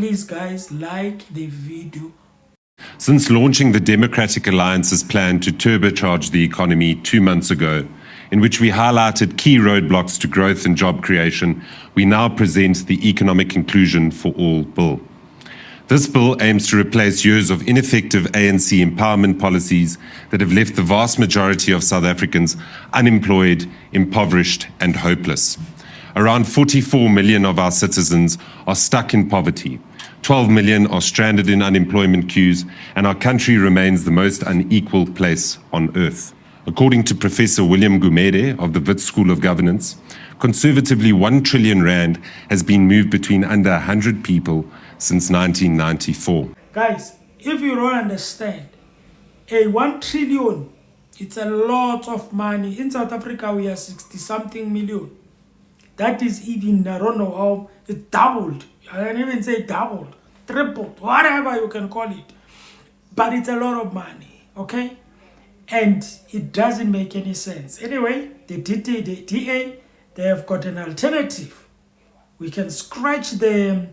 Please guys, like the video. Since launching the Democratic Alliance's plan to turbocharge the economy 2 months ago, in which we highlighted key roadblocks to growth and job creation, we now present the Economic Inclusion for All Bill. This bill aims to replace years of ineffective ANC empowerment policies that have left the vast majority of South Africans unemployed, impoverished, and hopeless. Around 44 million of our citizens are stuck in poverty. 12 million are stranded in unemployment queues, and our country remains the most unequal place on earth. According to Professor William Gumede of the Wits School of Governance, conservatively 1 trillion rand has been moved between under 100 people since 1994. Guys, if you don't understand, a 1 trillion, it's a lot of money. In South Africa, we are 60-something million. That is even, I don't know how, it doubled. I can even say doubled, tripled, whatever you can call it. But it's a lot of money, okay? And it doesn't make any sense. Anyway, the DA, they have got an alternative. We can scratch the,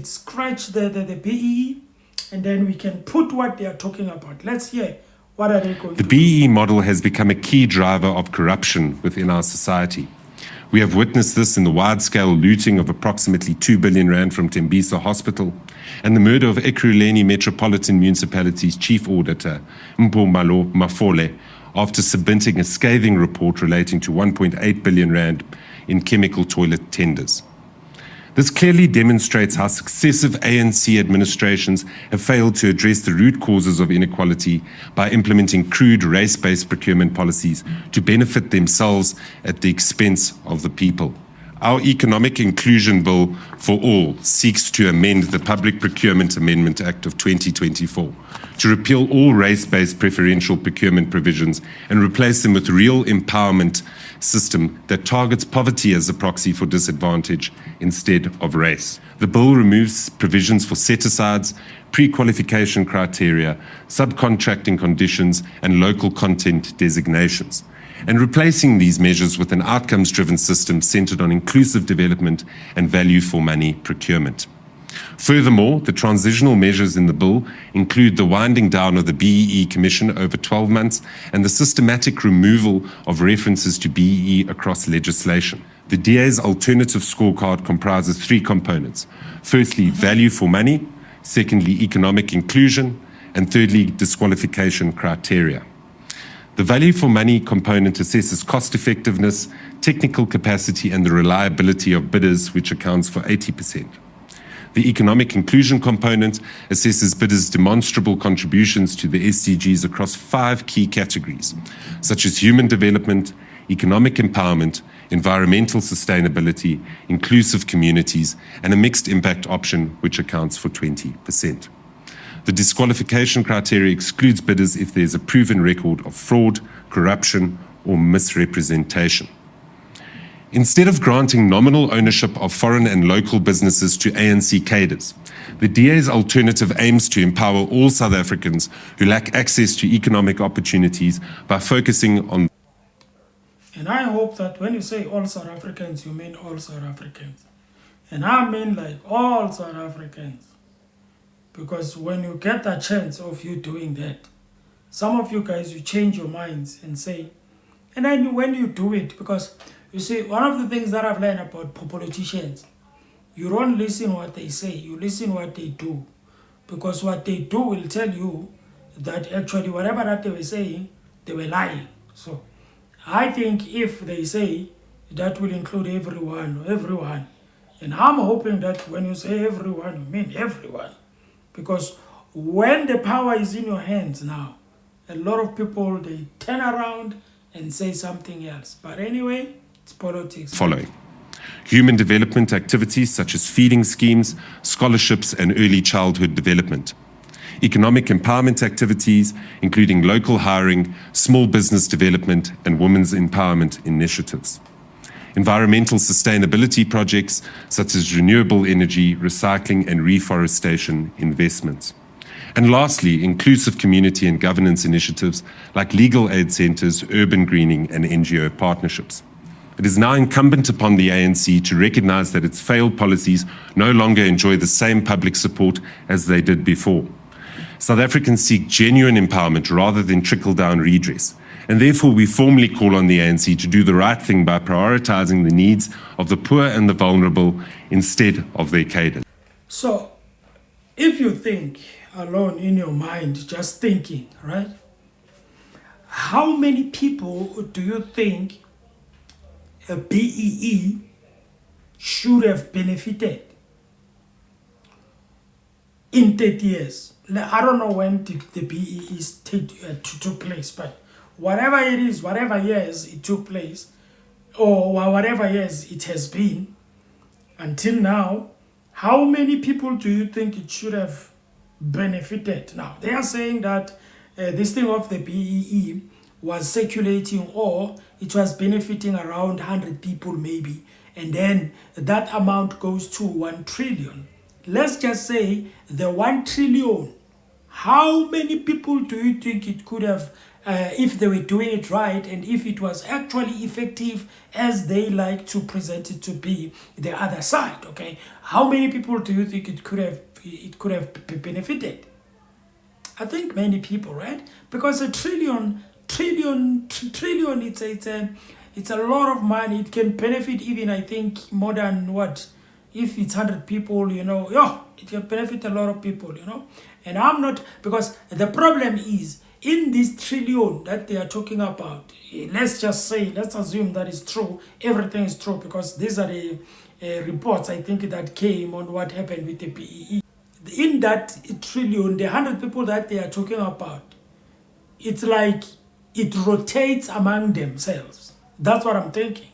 scratch the BEE, and then we can put what they are talking about. Let's hear what are they going to do. The BEE model has become a key driver of corruption within our society. We have witnessed this in the wide-scale looting of approximately 2 billion rand from Tembisa Hospital and the murder of Ekurhuleni Metropolitan Municipality's chief auditor, Mpumalo Mafole, after submitting a scathing report relating to 1.8 billion rand in chemical toilet tenders. This clearly demonstrates how successive ANC administrations have failed to address the root causes of inequality by implementing crude race-based procurement policies to benefit themselves at the expense of the people. Our Economic Inclusion Bill for All seeks to amend the Public Procurement Amendment Act of 2024 to repeal all race-based preferential procurement provisions and replace them with real empowerment system that targets poverty as a proxy for disadvantage instead of race. The bill removes provisions for set-asides, pre-qualification criteria, subcontracting conditions, and local content designations, and replacing these measures with an outcomes-driven system centered on inclusive development and value-for-money procurement. Furthermore, the transitional measures in the bill include the winding down of the BEE Commission over 12 months and the systematic removal of references to BEE across legislation. The DA's alternative scorecard comprises 3 components. Firstly, value for money. Secondly, economic inclusion. And thirdly, disqualification criteria. The value for money component assesses cost effectiveness, technical capacity, and the reliability of bidders, which accounts for 80%. The economic inclusion component assesses bidders' demonstrable contributions to the SDGs across 5 key categories, such as human development, economic empowerment, environmental sustainability, inclusive communities, and a mixed impact option, which accounts for 20%. The disqualification criteria excludes bidders if there is a proven record of fraud, corruption, or misrepresentation. Instead of granting nominal ownership of foreign and local businesses to ANC cadres, the DA's alternative aims to empower all South Africans who lack access to economic opportunities by focusing on. And I hope that when you say all South Africans, you mean all South Africans. And I mean like all South Africans. Because when you get the chance of you doing that, some of you guys, you change your minds and say, and then when you do it, because you see, one of the things that I've learned about politicians, you don't listen what they say, you listen what they do. Because what they do will tell you that actually whatever that they were saying, they were lying. So I think if they say that will include everyone. And I'm hoping that when you say everyone, you mean everyone. Because when the power is in your hands now, a lot of people, they turn around and say something else. But anyway, it's politics. Following human development activities such as feeding schemes, scholarships, and early childhood development. Economic empowerment activities, including local hiring, small business development, and women's empowerment initiatives. Environmental sustainability projects such as renewable energy, recycling, and reforestation investments. And lastly, inclusive community and governance initiatives like legal aid centers, urban greening, and NGO partnerships. It is now incumbent upon the ANC to recognize that its failed policies no longer enjoy the same public support as they did before. South Africans seek genuine empowerment rather than trickle-down redress, and therefore we formally call on the ANC to do the right thing by prioritizing the needs of the poor and the vulnerable instead of their cadres. So, if you think alone in your mind, just thinking, right? How many people do you think a BEE should have benefited in 30 years? I don't know when the BEE took place, but whatever it is, whatever years it took place, or whatever years it has been, until now, how many people do you think it should have benefited? Now, they are saying that this thing of the BEE was circulating, or it was benefiting around 100 people maybe, and then that amount goes to 1 trillion. Let's just say the 1 trillion, how many people do you think it could have, if they were doing it right, and if it was actually effective as they like to present it to be, the other side, okay? How many people do you think it could have benefited? I think many people, right? Because a trillion, it's a lot of money. It can benefit even, I think, more than what? If it's 100 people, you know, it can benefit a lot of people, you know. And I'm not, because the problem is, in this trillion that they are talking about, let's just say, let's assume that is true, everything is true, because these are the reports, I think, that came on what happened with the BEE. In that trillion, the 100 people that they are talking about, it's like it rotates among themselves. That's what I'm thinking,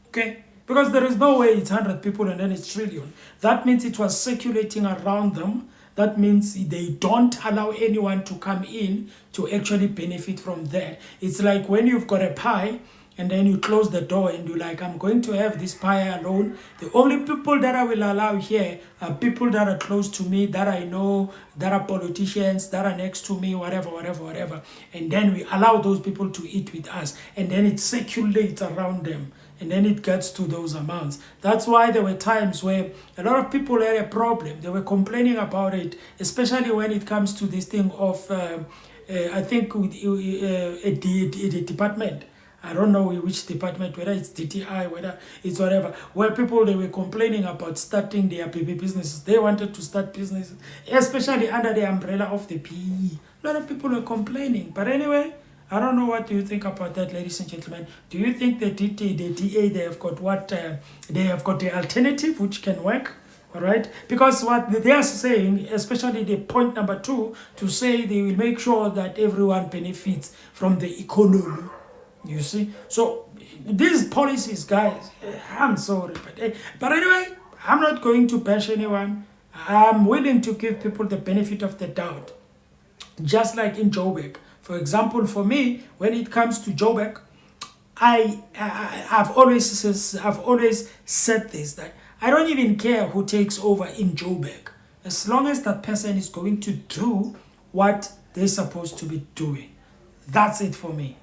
okay? Because there is no way it's 100 people and then it's trillion. That means it was circulating around them. That means they don't allow anyone to come in to actually benefit from that. It's like when you've got a pie and then you close the door and you're like, I'm going to have this pie alone. The only people that I will allow here are people that are close to me, that I know, that are politicians, that are next to me, whatever. And then we allow those people to eat with us. And then it circulates around them. And then it gets to those amounts. That's why there were times where a lot of people had a problem. They were complaining about it, especially when it comes to this thing of, I think, the department. I don't know which department, whether it's DTI, whether it's whatever, where people, they were complaining about starting their baby businesses. They wanted to start businesses, especially under the umbrella of the BEE. A lot of people were complaining. But anyway, I don't know what do you think about that, ladies and gentlemen. Do you think the DA, they have got what, they have got the alternative which can work? All right, because what they are saying, especially the point number 2, to say they will make sure that everyone benefits from the economy. You see, so these policies, guys, I'm sorry, but anyway, I'm not going to bash anyone. I'm willing to give people the benefit of the doubt, just like in Joburg. For example, for me, when it comes to Joburg, I've always said this, that I don't even care who takes over in Joburg, as long as that person is going to do what they're supposed to be doing. That's it for me.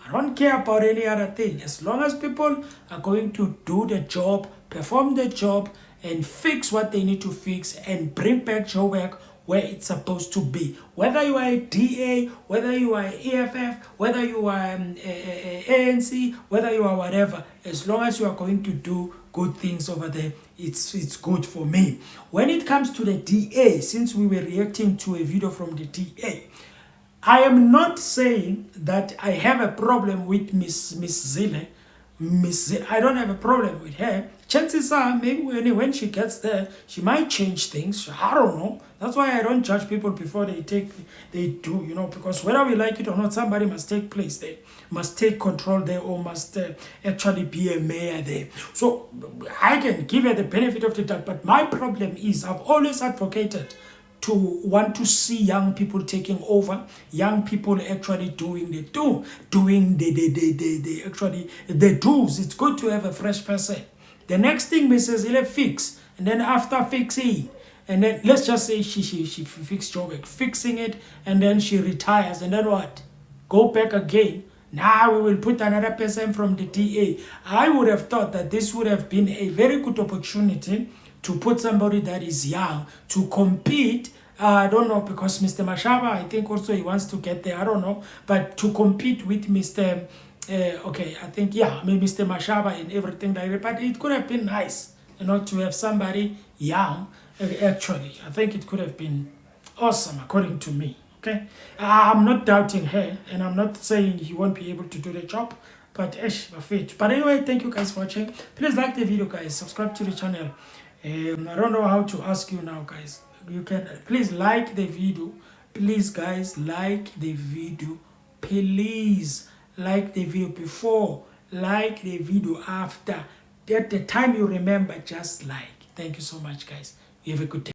I don't care about any other thing. As long as people are going to do the job, perform the job, and fix what they need to fix, and bring back Joburg where it's supposed to be. Whether you are a DA, whether you are EFF, whether you are ANC, whether you are whatever, as long as you are going to do good things over there, it's good for me. When it comes to the DA, since we were reacting to a video from the DA, I am not saying that I have a problem with Miss Zille. I don't have a problem with her. Chances are, maybe when she gets there, she might change things. I don't know. That's why I don't judge people before they do, you know, because whether we like it or not, somebody must take place there, must take control there, or must actually be a mayor there. So I can give her the benefit of the doubt, but my problem is I've always advocated to want to see young people taking over, young people actually doing the do's. It's good to have a fresh person. The next thing Mrs. Ile fix, and then after fixing, and then let's just say she fixed Joburg, fixing it, and then she retires, and then what? Go back again. now we will put another person from the DA. I would have thought that this would have been a very good opportunity to put somebody that is young to compete. I don't know, because Mr. Mashaba, I think also he wants to get there, I don't know, but to compete with Mr. Okay, I think, yeah, I mean, Mr. Mashaba and everything like that, but it could have been nice, you know, to have somebody young, actually. I think it could have been awesome, according to me, okay? I'm not doubting her, and I'm not saying he won't be able to do the job, but but anyway, thank you guys for watching. Please like the video, guys, subscribe to the channel. I don't know how to ask you now, guys. You can please like the video. Please, guys, like the video. Please like the video before, like the video after. At the time you remember, just like. Thank you so much, guys. You have a good day.